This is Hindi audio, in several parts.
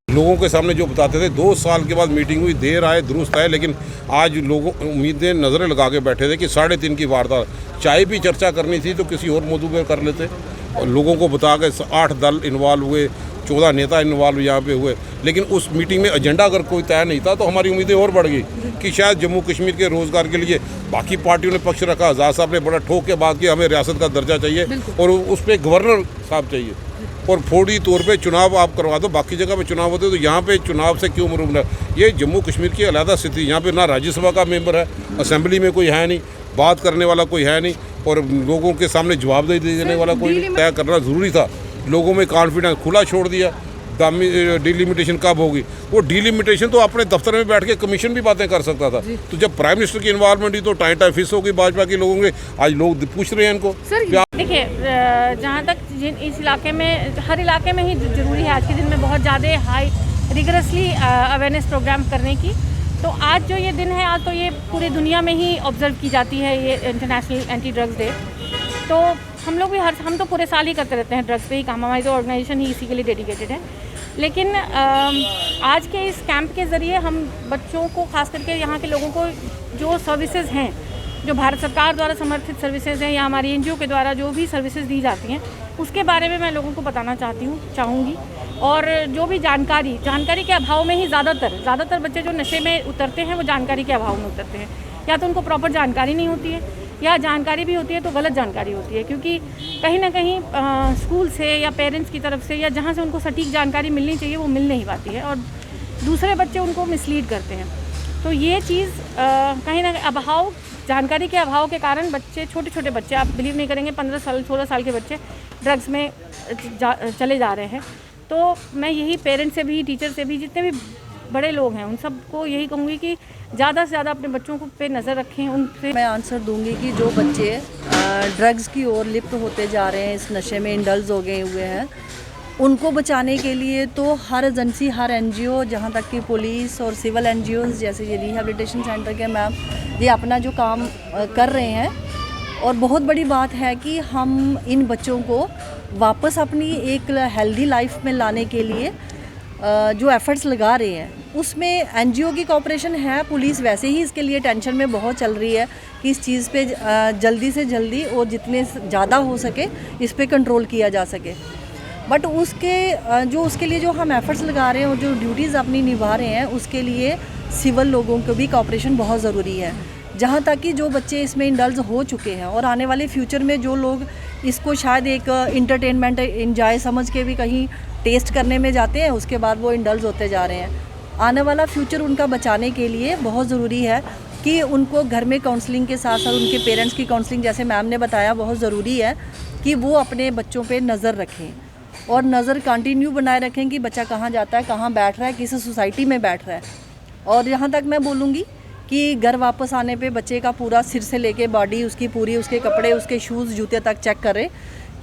लोगों के सामने जो बताते थे 2 साल के बाद मीटिंग हुई, देर आए दुरुस्त आए, लेकिन आज लोगों उम्मीदें नज़रें लगा के बैठे थे कि 3:30 की वारदात, चाय भी चर्चा करनी थी तो किसी और मौजू पर कर लेते। और लोगों को बता के 8 दल इन्वॉल्व हुए, 14 नेता इन्वॉल्व यहाँ पे हुए, लेकिन उस मीटिंग में एजेंडा अगर कोई तय नहीं था तो हमारी उम्मीदें और बढ़ गई कि शायद जम्मू कश्मीर के रोज़गार के लिए बाकी पार्टियों ने पक्ष रखा। आज़ाद साहब ने बड़ा ठोक के बात की हमें रियासत का दर्जा चाहिए और उस पर गवर्नर साहब चाहिए, और फौरी तौर पे चुनाव आप करवा दो। बाकी जगह पे चुनाव होते तो यहाँ पे चुनाव से क्यों मरूम है? ये जम्मू कश्मीर की अलग स्थिति, यहाँ पे ना राज्यसभा का मेंबर है, असेंबली में कोई है नहीं, बात करने वाला कोई है नहीं, और लोगों के सामने जवाबदेही देने वाला कोई तय करना ज़रूरी था। लोगों में कॉन्फिडेंस खुला छोड़ दिया। दामी डिलिमिटेशन कब होगी? वो डिलिमिटेशन तो अपने दफ्तर में बैठ के कमीशन भी बातें कर सकता था। तो जब प्राइम मिनिस्टर की इन्वॉल्वमेंट हुई तो टाइम फिक्स हो गई भाजपा के लोगों के। आज लोग पूछ रहे हैं इनको। देखिए, जहाँ तक इस इलाके में, हर इलाके में ही ज़रूरी है आज के दिन में बहुत ज़्यादा हाई रिगरसली अवेयरनेस प्रोग्राम करने की। तो आज जो ये दिन है, आज तो ये पूरी दुनिया में ही ऑब्जर्व की जाती है, ये इंटरनेशनल एंटी ड्रग्स डे। तो हम लोग भी हम तो पूरे साल ही करते रहते हैं ड्रग्स पे ही काम, हमारी तो ऑर्गेनाइजेशन ही इसी के लिए डेडिकेटेड है। लेकिन आज के इस कैंप के ज़रिए हम बच्चों को, खास करके यहाँ के लोगों को, जो सर्विसेज हैं, जो भारत सरकार द्वारा समर्थित सर्विसेज हैं या हमारी एनजीओ के द्वारा जो भी सर्विसेज दी जाती हैं, उसके बारे में मैं लोगों को बताना चाहूँगी। और जो भी जानकारी के अभाव में ही ज़्यादातर बच्चे जो नशे में उतरते हैं वो जानकारी के अभाव में उतरते हैं। या तो उनको प्रॉपर जानकारी नहीं होती है, या जानकारी भी होती है तो गलत जानकारी होती है, क्योंकि कहीं ना कहीं स्कूल से या पेरेंट्स की तरफ से या जहाँ से उनको सटीक जानकारी मिलनी चाहिए वो मिल नहीं पाती है, और दूसरे बच्चे उनको मिसलीड करते हैं। तो ये चीज़ कहीं ना कहीं जानकारी के अभाव के कारण बच्चे, छोटे बच्चे, आप बिलीव नहीं करेंगे, 15 साल 16 साल के बच्चे ड्रग्स में चले जा रहे हैं। तो मैं यही पेरेंट्स से भी, टीचर से भी, जितने भी बड़े लोग हैं उन सबको यही कहूँगी कि ज़्यादा से ज़्यादा अपने बच्चों को पे नज़र रखें। उनसे मैं आंसर दूंगी कि जो बच्चे ड्रग्स की ओर लिप्त होते जा रहे हैं, इस नशे में इंडल्ज हो गए हुए हैं, उनको बचाने के लिए तो हर एजेंसी, हर एनजीओ, जहाँ तक कि पुलिस और सिविल एनजीओज़ जैसे ये रिहैबिलिटेशन सेंटर के मैम, ये अपना जो काम कर रहे हैं। और बहुत बड़ी बात है कि हम इन बच्चों को वापस अपनी एक हेल्दी लाइफ में लाने के लिए जो एफ़र्ट्स लगा रहे हैं, उसमें एनजीओ की कोऑपरेशन है। पुलिस वैसे ही इसके लिए टेंशन में बहुत चल रही है कि इस चीज़ पे जल्दी से जल्दी और जितने ज़्यादा हो सके इस पे कंट्रोल किया जा सके। बट उसके लिए जो हम एफ़र्ट्स लगा रहे हैं और जो ड्यूटीज़ अपनी निभा रहे हैं, उसके लिए सिविल लोगों को भी कोऑपरेशन बहुत ज़रूरी है। जहाँ तक कि जो बच्चे इसमें इंडल्ज हो चुके हैं और आने वाले फ्यूचर में जो लोग इसको शायद एक इंटरटेनमेंट, इंजॉय समझ के भी कहीं टेस्ट करने में जाते हैं, उसके बाद वो इंडल्ज होते जा रहे हैं। आने वाला फ्यूचर उनका बचाने के लिए बहुत ज़रूरी है कि उनको घर में काउंसलिंग के साथ साथ उनके पेरेंट्स की काउंसलिंग, जैसे मैम ने बताया, बहुत ज़रूरी है कि वो अपने बच्चों पे नज़र रखें और नज़र कंटिन्यू बनाए रखें कि बच्चा कहाँ जाता है, कहाँ बैठ रहा है, किस सोसाइटी में बैठ रहा है। और यहाँ तक मैं बोलूँगी कि घर वापस आने पे बच्चे का पूरा सिर से लेके बॉडी, उसकी पूरी, उसके कपड़े, उसके शूज़, जूते तक चेक करें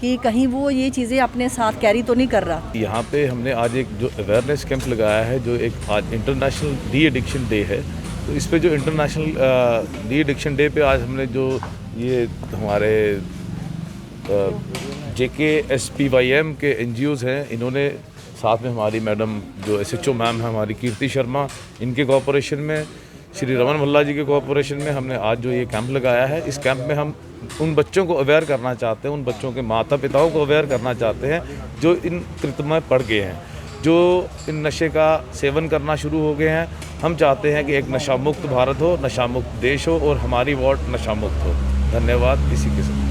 कि कहीं वो ये चीज़ें अपने साथ कैरी तो नहीं कर रहा। यहाँ पे हमने आज एक जो अवेयरनेस कैंप लगाया है, जो एक आज इंटरनेशनल डी एडिक्शन डे है, तो इस पे जो इंटरनेशनल डी एडिक्शन डे पे आज हमने जो ये हमारे JKSPYM के NGOs हैं, इन्होंने साथ में हमारी मैडम जो SHO मैम है हमारी कीर्ति शर्मा, इनके कोऑपरेशन में, श्री रमन भल्ला जी के कोऑपरेशन में हमने आज जो ये कैंप लगाया है। इस कैंप में हम उन बच्चों को अवेयर करना चाहते हैं, उन बच्चों के माता पिताओं को अवेयर करना चाहते हैं जो इन कृत्य में पड़ गए हैं, जो इन नशे का सेवन करना शुरू हो गए हैं। हम चाहते हैं कि एक नशा मुक्त भारत हो, नशा मुक्त देश हो और हमारी वार्ड नशा मुक्त हो। धन्यवाद। इसी के साथ